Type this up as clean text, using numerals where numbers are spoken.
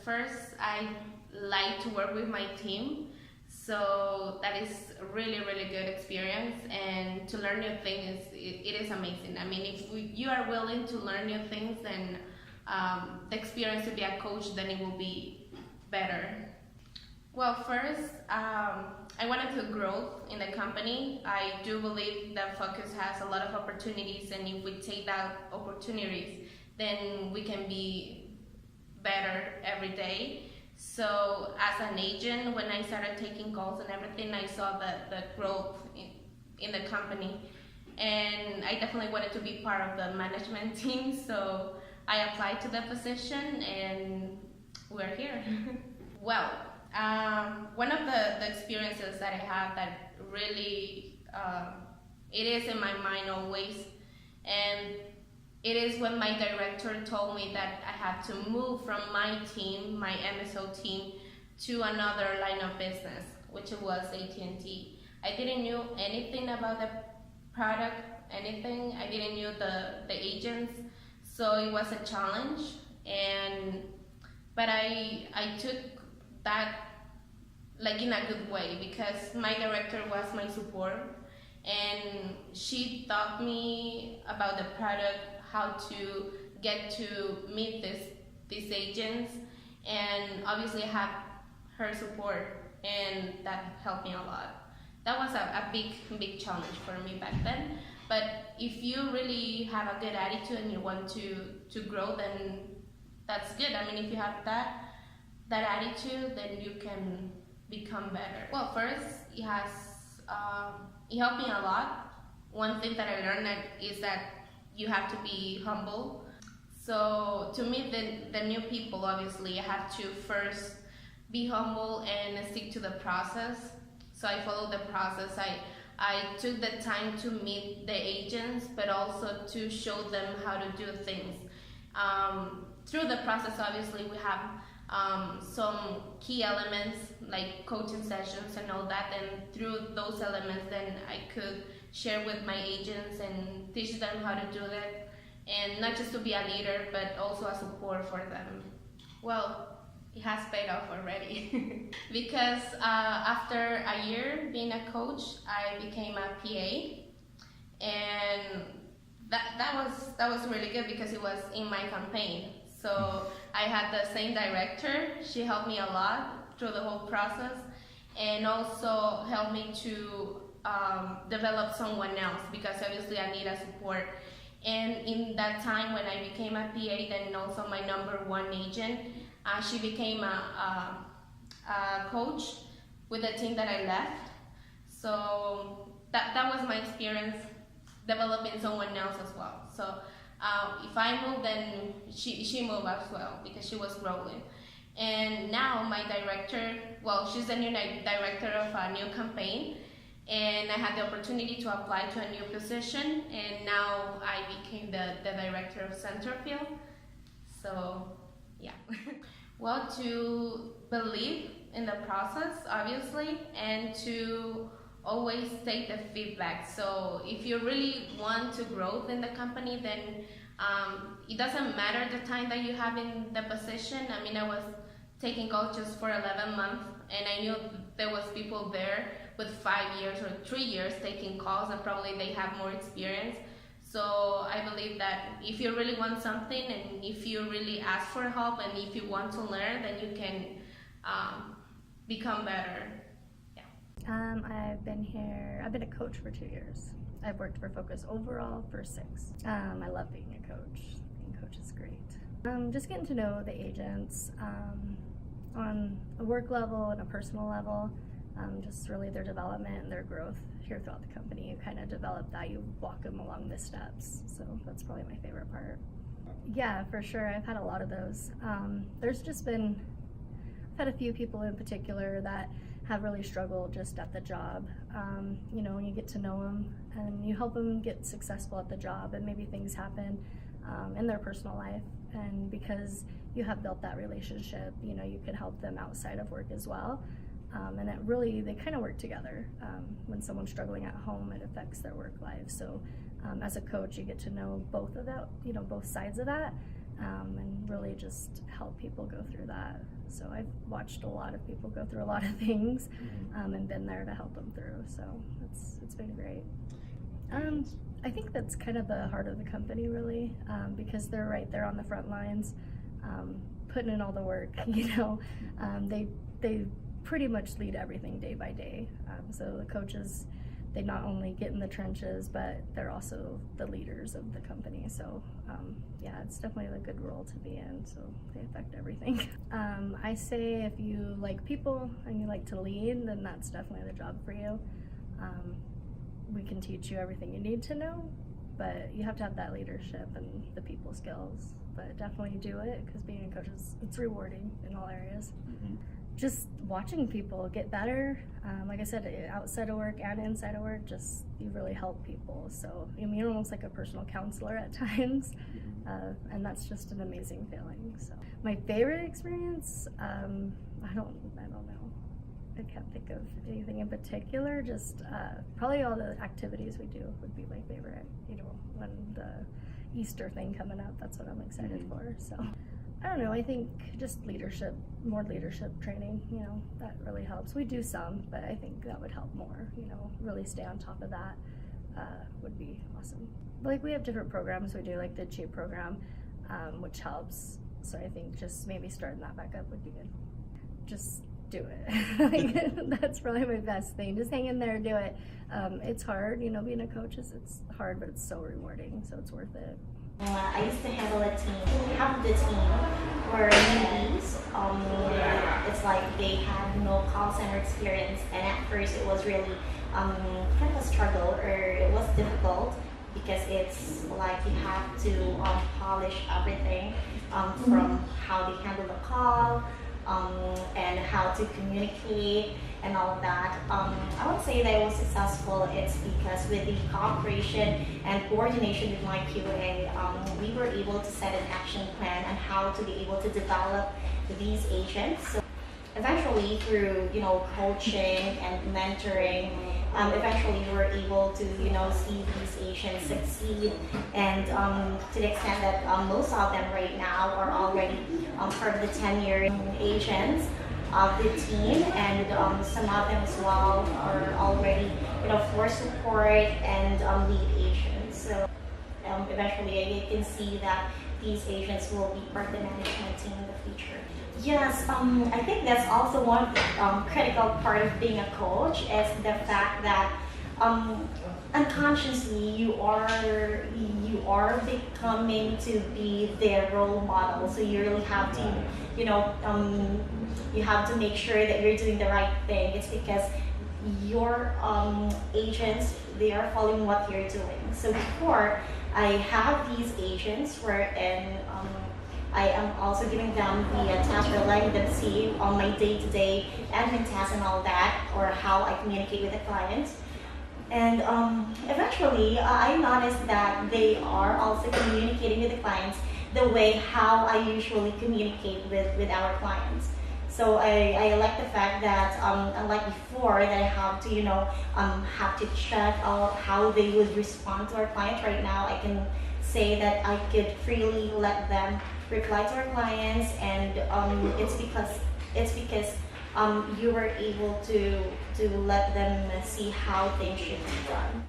first, I like to work with my team. So that is a really, really good experience, and to learn new things, it is amazing. I mean, if you are willing to learn new things, then the experience to be a coach, then it will be better. Well, first, I wanted to grow in the company. I do believe that Focus has a lot of opportunities, and if we take that opportunities, then we can be better every day. So as an agent, when I started taking calls and everything, I saw the growth in the company. And I definitely wanted to be part of the management team, so I applied to the position and we're here. Well, one of the experiences that I have that really, it is in my mind always, and it is when my director told me that I had to move from my team, my MSO team, to another line of business, which was AT&T. I didn't know anything about the product, anything. I didn't know the agents, so it was a challenge. But I took that like in a good way, because my director was my support, and she taught me about the product, how to get to meet these agents, and obviously have her support, and that helped me a lot. That was a big challenge for me back then. But if you really have a good attitude and you want to grow, then that's good. I mean, if you have that attitude, then you can become better. Well, first, it helped me a lot. One thing that I learned is that you have to be humble. So to meet the new people, obviously, I have to first be humble and stick to the process. So I followed the process. I took the time to meet the agents, but also to show them how to do things. Through the process, obviously, we have some key elements like coaching sessions and all that, and through those elements, then I could share with my agents and teach them how to do that, and not just to be a leader, but also a support for them. Well, it has paid off already because after a year being a coach, I became a PA, and that was really good because it was in my campaign. So I had the same director. She helped me a lot through the whole process, and also helped me to develop someone else, because obviously I need a support. And in that time when I became a PA, then also my #1 agent, she became a coach with the team that I left. So that was my experience developing someone else as well. So if I moved, then she moved as well, because she was growing. And now my director, well, she's the new director of a new campaign, and I had the opportunity to apply to a new position, and now I became the director of Centerfield. So yeah. Well, to believe in the process, obviously, and to always take the feedback. So if you really want to grow in the company, then it doesn't matter the time that you have in the position. I mean, I was taking calls just for 11 months, and I knew there was people there with 5 years or 3 years taking calls, and probably they have more experience. So I believe that if you really want something, and if you really ask for help, and if you want to learn, then you can become better. I've been a coach for 2 years. I've worked for Focus overall for 6. I love being a coach. Being a coach is great. Just getting to know the agents on a work level and a personal level, just really their development and their growth here throughout the company. You kind of develop that, you walk them along the steps. So that's probably my favorite part. Yeah, for sure. I've had a lot of those. I've had a few people in particular that have really struggled just at the job. When you get to know them and you help them get successful at the job, and maybe things happen in their personal life, and because you have built that relationship, you can help them outside of work as well. And they kind of work together. When someone's struggling at home, it affects their work life. So as a coach, you get to know both sides of that, and really just help people go through that. So I've watched a lot of people go through a lot of things and been there to help them through. So it's been great. I think that's kind of the heart of the company, really, because they're right there on the front lines, putting in all the work. They pretty much lead everything day by day. So the coaches, they not only get in the trenches, but they're also the leaders of the company. So yeah, it's definitely a good role to be in. So they affect everything. I say if you like people and you like to lead, then that's definitely the job for you. We can teach you everything you need to know, but you have to have that leadership and the people skills. But definitely do it, because being a coach it's rewarding in all areas. Just watching people get better, like I said, outside of work and inside of work, just you really help people. So you're almost like a personal counselor at times, and that's just an amazing feeling. So my favorite experience, I don't know. I can't think of anything in particular. Just probably all the activities we do would be my favorite. When the Easter thing coming up, that's what I'm excited for. So I don't know. I think just leadership, more leadership training. That really helps. We do some, but I think that would help more. Really stay on top of that would be awesome. Like we have different programs we do, like the Cheer program, which helps. So I think just maybe starting that back up would be good. Just do it. That's probably my best thing. Just hang in there, do it. It's hard, being a coach it's hard, but it's so rewarding, so it's worth it. I used to handle a team. Half of the team were newbies. It's like they had no call center experience, and at first it was really kind of a struggle, or it was difficult, because it's like you have to polish everything from how they handle the call, and how to communicate and all of that. I would say that it was successful. It's because with the cooperation and coordination with my QA, we were able to set an action plan on how to be able to develop these agents. So eventually, through coaching and mentoring, eventually we were able to see these agents succeed, and to the extent that most of them right now are already part of the tenured agents of the team, and some of them as well are already for support and lead agents. So eventually you can see that these agents will be part of the management team in the future. Yes, I think that's also one critical part of being a coach, is the fact that unconsciously you are becoming to be their role model. So you really have to, you have to make sure that you're doing the right thing. It's because your agents, they are following what you're doing. So before I have these agents wherein I am also giving them the task, or letting them see on my day-to-day admin tasks and all that, or how I communicate with the clients. And eventually, I noticed that they are also communicating with the clients the way how I usually communicate with our clients. So I like the fact that unlike before, that I have to have to check out how they would respond to our clients. Right now, I can say that I could freely let them reply to our clients, and it's because you were able to let them see how things should be done.